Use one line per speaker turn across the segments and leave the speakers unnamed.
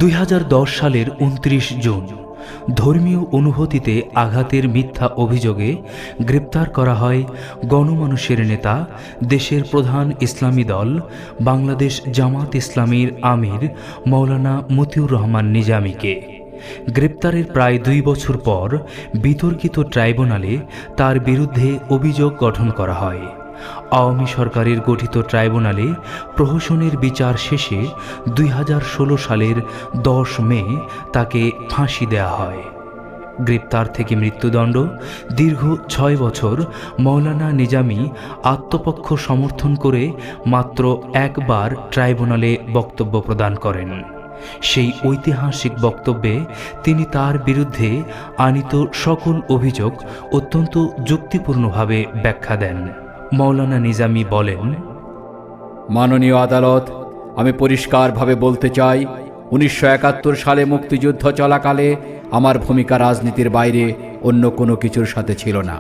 2010 সালের 29 জুন ধর্মীয় অনুভূতিতে আঘাতের মিথ্যা অভিযোগে গ্রেপ্তার করা হয় গণমানুষের নেতা, দেশের প্রধান ইসলামী দল বাংলাদেশ জামাত ইসলামীর আমির মাওলানা মতিউর রহমান নিজামীকে। গ্রেপ্তারের প্রায় 2 বছর পর বিতর্কিত ট্রাইব্যুনালে তার বিরুদ্ধে অভিযোগ গঠন করা হয়। আওয়ামী সরকারের গঠিত ট্রাইব্যুনালে প্রহসনের বিচার শেষে 2016 সালের 10 মে তাকে ফাঁসি দেয়া হয়। গ্রেপ্তার থেকে মৃত্যুদণ্ড, দীর্ঘ 6 বছর মাওলানা নিজামী আত্মপক্ষ সমর্থন করে মাত্র একবার ট্রাইব্যুনালে বক্তব্য প্রদান করেন। সেই ঐতিহাসিক বক্তব্যে তিনি তার বিরুদ্ধে আনীত সকল অভিযোগ অত্যন্ত যুক্তিপূর্ণভাবে ব্যাখ্যা দেন। মাওলানা নিজামী বলেন,
মাননীয় আদালত, আমি পরিষ্কারভাবে বলতে চাই, 1971 সালে মুক্তিযুদ্ধ চলাকালে আমার ভূমিকা রাজনীতির বাইরে অন্য কোনো কিছুর সাথে ছিল না।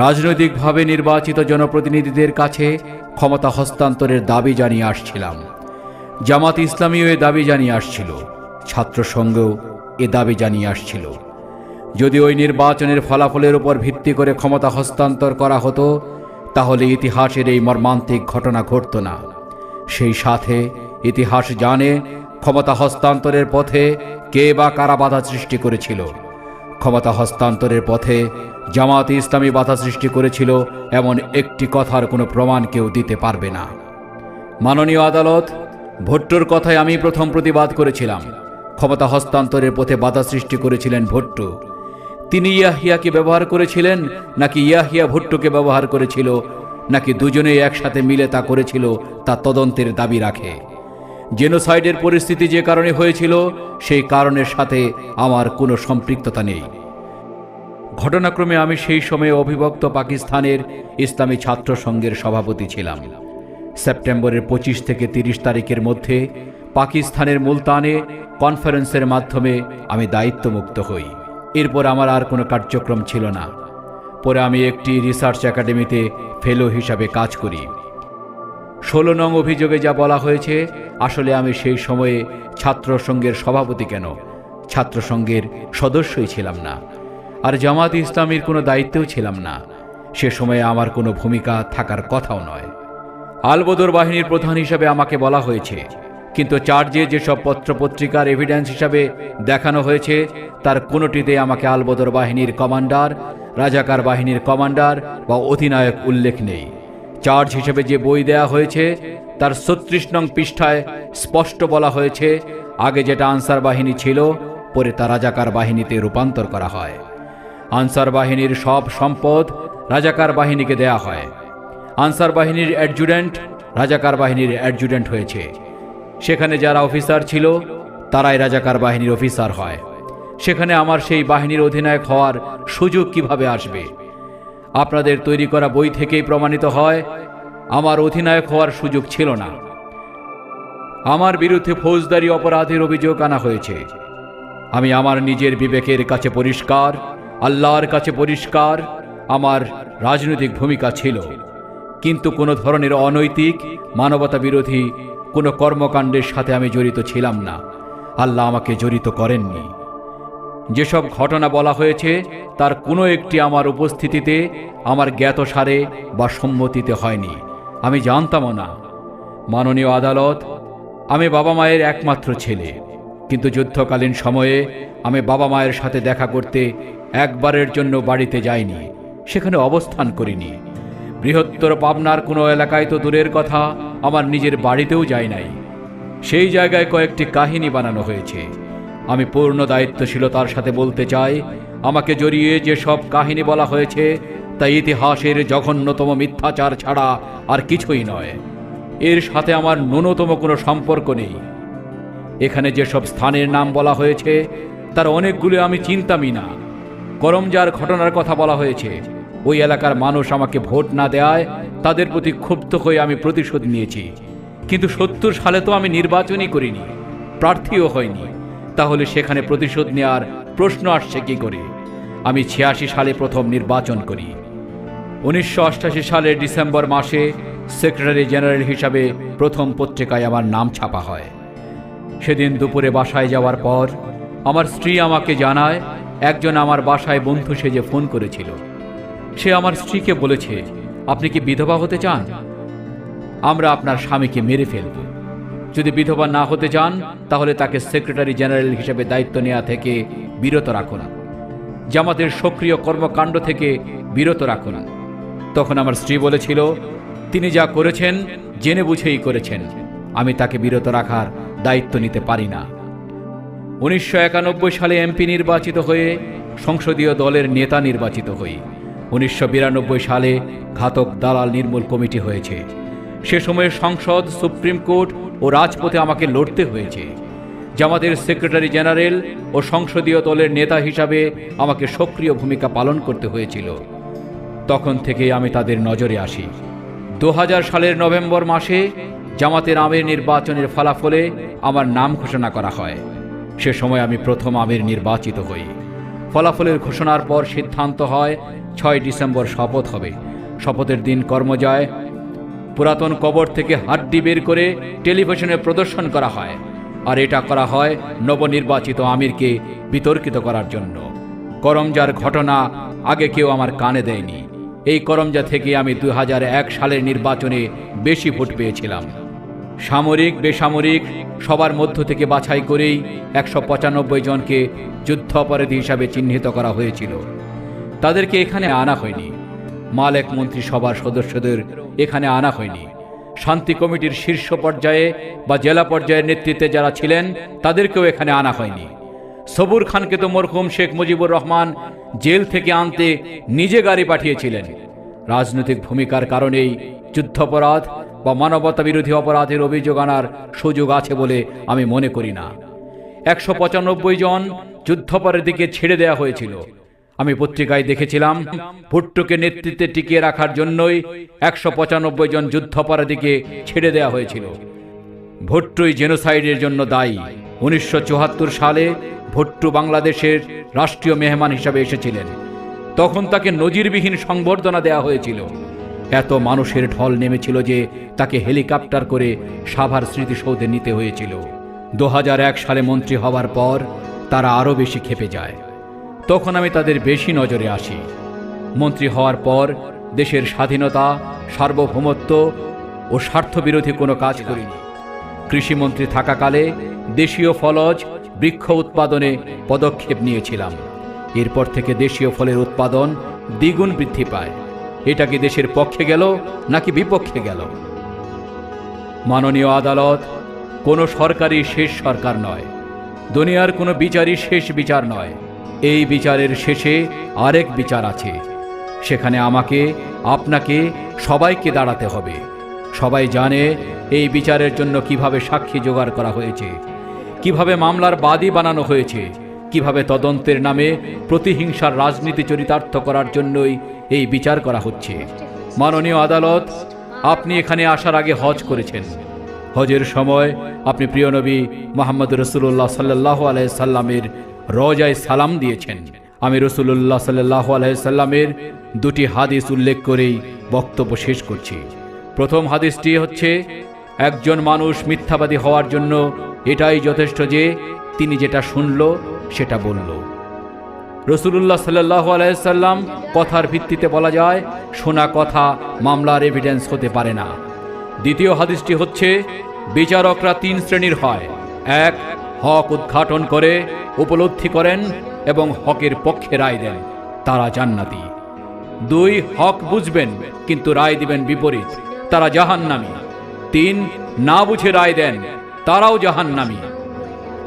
রাজনৈতিকভাবে নির্বাচিত জনপ্রতিনিধিদের কাছে ক্ষমতা হস্তান্তরের দাবি জানিয়ে আসছিলাম। জামাত ইসলামীও এ দাবি জানিয়ে আসছিল, ছাত্রসংঘও এ দাবি জানিয়ে আসছিল। যদি ওই নির্বাচনের ফলাফলের উপর ভিত্তি করে ক্ষমতা হস্তান্তর করা হতো, তাহলে ইতিহাসের এই মর্মান্তিক ঘটনা ঘটত না। সেই সাথে ইতিহাস জানে ক্ষমতা হস্তান্তরের পথে কে বা কারা বাধা সৃষ্টি করেছিল। ক্ষমতা হস্তান্তরের পথে জামাত ইসলামী বাধা সৃষ্টি করেছিল এমন একটি কথার কোনো প্রমাণ কেউ দিতে পারবে না। মাননীয় আদালত, ভুট্টোর কথায় আমি প্রথম প্রতিবাদ করেছিলাম। ক্ষমতা হস্তান্তরের পথে বাধা সৃষ্টি করেছিলেন ভুট্টো। তিনি ইয়াহিয়াকে ব্যবহার করেছিলেন নাকি ইয়াহিয়া ভুট্টোকে ব্যবহার করেছিল, নাকি দুজনেই একসাথে মিলে তা করেছিল, তা তদন্তের দাবি রাখে। জেনোসাইডের পরিস্থিতি যে কারণে হয়েছিল, সেই কারণের সাথে আমার কোনো সম্পৃক্ততা নেই। ঘটনাক্রমে আমি সেই সময়ে অবিভক্ত পাকিস্তানের ইসলামী ছাত্র সংঘের সভাপতি ছিলাম। সেপ্টেম্বরের 25 থেকে 30 তারিখের মধ্যে পাকিস্তানের মুলতানে কনফারেন্সের মাধ্যমে আমি দায়িত্বমুক্ত হই। এরপর আমার আর কোনো কার্যক্রম ছিল না। পরে আমি একটি রিসার্চ একাডেমিতে ফেলো হিসাবে কাজ করি। 16 নং অভিযোগে যা বলা হয়েছে, আসলে আমি সেই সময়ে ছাত্র সংঘের সভাপতি কেন, ছাত্র সংঘের সদস্যই ছিলাম না, আর জামাত ইসলামীর কোনো দায়িত্বেও ছিলাম না। সে সময়ে আমার কোনো ভূমিকা থাকার কথাও নয়। আলবদর বাহিনীর প্রধান হিসাবে আমাকে বলা হয়েছে, কিন্তু চার্জে যেসব পত্রপত্রিকার এভিডেন্স হিসাবে দেখানো হয়েছে, তার কোনোটিতে আমাকে আলবদর বাহিনীর কমান্ডার, রাজাকার বাহিনীর কমান্ডার বা অধিনায়ক উল্লেখ নেই। চার্জ হিসেবে যে বই দেয়া হয়েছে, তার 36 নং পৃষ্ঠায় স্পষ্ট বলা হয়েছে, আগে যেটা আনসার বাহিনী ছিল, পরে তা রাজাকার বাহিনীতে রূপান্তর করা হয়। আনসার বাহিনীর সব সম্পদ রাজাকার বাহিনীকে দেয়া হয়। আনসার বাহিনীর অ্যাডজুটেন্ট রাজাকার বাহিনীর অ্যাডজুটেন্ট হয়েছে। সেখানে যারা অফিসার ছিল, তারাই রাজাকার বাহিনীর অফিসার হয়। সেখানে আমার সেই বাহিনীর অধিনায়ক হওয়ার সুযোগ কিভাবে আসবে? আপনাদের তৈরি করা বই থেকেই প্রমাণিত হয় আমার অধিনায়ক হওয়ার সুযোগ ছিল না। আমার বিরুদ্ধে ফৌজদারি অপরাধের অভিযোগ আনা হয়েছে। আমি আমার নিজের বিবেকের কাছে পরিষ্কার, আল্লাহর কাছে পরিষ্কার, আমার রাজনৈতিক ভূমিকা ছিল, কিন্তু কোনো ধরনের অনৈতিক, মানবতা বিরোধী কোনো কর্মকাণ্ডের সাথে আমি জড়িত ছিলাম না। আল্লাহ আমাকে জড়িত করেননি। যেসব ঘটনা বলা হয়েছে, তার কোনো একটি আমার উপস্থিতিতে, আমার জ্ঞাতসারে বা সম্মতিতে হয়নি। আমি জানতামও না। মাননীয় আদালত, আমি বাবা মায়ের একমাত্র ছেলে, কিন্তু যুদ্ধকালীন সময়ে আমি বাবা মায়ের সাথে দেখা করতে একবারের জন্য বাড়িতে যাইনি, সেখানে অবস্থান করিনি। বৃহত্তর পাবনার কোনো এলাকায় তো দূরের কথা, আমার নিজের বাড়িতেও যাই নাই। সেই জায়গায় কয়েকটি কাহিনী বানানো হয়েছে। আমি পূর্ণ দায়িত্বশীলতার সাথে বলতে চাই, আমাকে জড়িয়ে যে সব কাহিনী বলা হয়েছে, তা ইতিহাসের জঘন্যতম মিথ্যাচার ছাড়া আর কিছুই নয়। এর সাথে আমার ন্যূনতম কোনো সম্পর্ক নেই। এখানে যেসব স্থানের নাম বলা হয়েছে, তার অনেকগুলো আমি চিনতামই না। করমজার ঘটনার কথা বলা হয়েছে। ওই এলাকার মানুষ আমাকে ভোট না দেওয়ায় তাদের প্রতি ক্ষুব্ধ হয়ে আমি প্রতিশোধ নিয়েছি। কিন্তু 70 সালে তো আমি নির্বাচনই করিনি, প্রার্থীও হয়নি। তাহলে সেখানে প্রতিশোধ নেওয়ার প্রশ্ন আসছে কি করে? আমি 86 সালে প্রথম নির্বাচন করি। 1988 সালের ডিসেম্বর মাসে সেক্রেটারি জেনারেল হিসাবে প্রথম পত্রিকায় আমার নাম ছাপা হয়। সেদিন দুপুরে বাসায় যাওয়ার পর আমার স্ত্রী আমাকে জানায় একজন আমার বাসায় বন্ধু সেজে ফোন করেছিল। সে আমার স্ত্রীকে বলেছে, আপনি কি বিধবা হতে চান? আমরা আপনার স্বামীকে মেরে ফেলব। যদি বিধবা না হতে চান তাহলে তাকে সেক্রেটারি জেনারেল হিসেবে দায়িত্ব নেওয়া থেকে বিরত রাখুন, জামাতের সক্রিয় কর্মকাণ্ড থেকে বিরত রাখুন। তখন আমার স্ত্রী বলেছিল, তিনি যা করেছেন জেনে বুঝেই করেছেন, আমি তাকে বিরত রাখার দায়িত্ব নিতে পারি না। 1991 সালে এমপি নির্বাচিত হয়ে সংসদীয় দলের নেতা নির্বাচিত হই। 1992 সালে ঘাতক দালাল নির্মূল কমিটি হয়েছে। সে সময়ে সংসদ, সুপ্রিম কোর্ট ও রাজপথে আমাকে লড়তে হয়েছে। জামাতের সেক্রেটারি জেনারেল ও সংসদীয় দলের নেতা হিসাবে আমাকে সক্রিয় ভূমিকা পালন করতে হয়েছিল। তখন থেকে আমি তাদের নজরে আসি। 2000 সালের নভেম্বর মাসে জামাতের আমির নির্বাচনের ফলাফলে আমার নাম ঘোষণা করা হয়। সে সময় আমি প্রথম আমির নির্বাচিত হই। ফলাফলের ঘোষণার পর সিদ্ধান্ত হয় 6 ডিসেম্বর শপথ হবে। শপথের দিন কর্মজয় পুরাতন কবর থেকে হাড্ডি বের করে টেলিভিশনে প্রদর্শন করা হয়, আর এটা করা হয় নবনির্বাচিত আমিরকে বিতর্কিত করার জন্য। করমজার ঘটনা আগে কেউ আমার কানে দেয়নি। এই করমজা থেকে আমি 2001 সালের নির্বাচনে বেশি ভোট পেয়েছিলাম। সামরিক বেসামরিক সবার মধ্য থেকে বাছাই করেই 195 জনকে যুদ্ধাপরাধী হিসাবে চিহ্নিত করা হয়েছিল। তাদেরকে এখানে আনা হয়নি। মালেক মন্ত্রিসভার সদস্যদের এখানে আনা হয়নি। শান্তি কমিটির শীর্ষ পর্যায়ে বা জেলা পর্যায়ের নেতৃত্বে যারা ছিলেন তাদেরকেও এখানে আনা হয়নি। সবুর খানকে তো মরহুম শেখ মুজিবুর রহমান জেল থেকে আনতে নিজে গাড়ি পাঠিয়েছিলেন। রাজনৈতিক ভূমিকার কারণেই যুদ্ধাপরাধ বা মানবতা বিরোধী অপরাধের অভিযোগ আনার সুযোগ আছে বলে আমি মনে করি না। 195 জন যুদ্ধাপরাধীকে ছেড়ে দেওয়া হয়েছিল। আমি পত্রিকায় দেখেছিলাম ভুট্টোকে নেতৃত্বে টিকিয়ে রাখার জন্যই 195 জন যুদ্ধাপরাধীকে ছেড়ে দেওয়া হয়েছিল। ভুট্টোই জেনোসাইডের জন্য দায়ী। 1974 সালে ভুট্টো বাংলাদেশের রাষ্ট্রীয় মেহমান হিসাবে এসেছিলেন। তখন তাকে নজিরবিহীন সংবর্ধনা দেওয়া হয়েছিল। এত মানুষের ঢল নেমেছিল যে তাকে হেলিকপ্টার করে সাভার স্মৃতিসৌধে নিতে হয়েছিল। 2001 সালে মন্ত্রী হওয়ার পর তারা আরও বেশি ক্ষেপে যায়। তখন আমি তাদের বেশি নজরে আসি। মন্ত্রী হওয়ার পর দেশের স্বাধীনতা, সার্বভৌমত্ব ও স্বার্থবিরোধী কোনো কাজ করিনি। কৃষিমন্ত্রী থাকাকালে দেশীয় ফলজ বৃক্ষ উৎপাদনে পদক্ষেপ নিয়েছিলাম। এরপর থেকে দেশীয় ফলের উৎপাদন দ্বিগুণ বৃদ্ধি পায়। এটা কি দেশের পক্ষে গেল নাকি বিপক্ষে গেল? মাননীয় আদালত কোনো সরকারি শেষ সরকার নয়, দুনিয়ার কোনো বিচারই শেষ বিচার নয়। এই বিচারের শেষে আরেক বিচার আছে। সেখানে আমাকে, আপনাকে, সবাইকে দাঁড়াতে হবে। সবাই জানে এই বিচারের জন্য কিভাবে সাক্ষী জোগাড় করা হয়েছে, কিভাবে মামলার বাদী বানানো হয়েছে, কিভাবে তদন্তের নামে প্রতিহিংসার রাজনীতি চরিতার্থ করার জন্যই এই বিচার করা হচ্ছে। মাননীয় আদালত, আপনি এখানে আসার আগে হজ করেছেন। হজের সময় আপনি প্রিয় নবী মুহাম্মদ রাসূলুল্লাহ সাল্লাল্লাহু আলাইহি সাল্লামের রওজায় সালাম দিয়েছেন। আমি রাসূলুল্লাহ সাল্লাল্লাহু আলাইহি সাল্লামের 2টি হাদিস উল্লেখ করেই বক্তব্য শেষ করছি। প্রথম হাদিসটি হচ্ছে, একজন মানুষ মিথ্যাবাদী হওয়ার জন্য এটাই যথেষ্ট যে তিনি যেটা শুনল সেটা বলল। রাসূলুল্লাহ সাল্লাল্লাহু আলাইহি সাল্লাম কথার ভিত্তিতে বলা যায়, শোনা কথা মামলার এভিডেন্স হতে পারে না। দ্বিতীয় হাদিসটি হচ্ছে, বিচারকরা 3 শ্রেণীর হয়। 1, হক উদ্ঘাটন করে উপলব্ধি করেন এবং হকের পক্ষে রায় দেন, তারা জান্নাতি। 2, হক বুঝবেন কিন্তু রায় দিবেন বিপরীত, তারা জাহান্নামী। 3, না বুঝে রায় দেন, তারাও জাহান্নামী।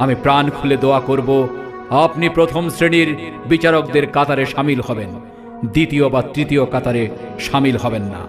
আমি প্রাণ খুলে দোয়া করব আপনি প্রথম শ্রেণীর বিচারকদের কাতারে শামিল হবেন, দ্বিতীয় বা তৃতীয় কাতারে শামিল হবেন না।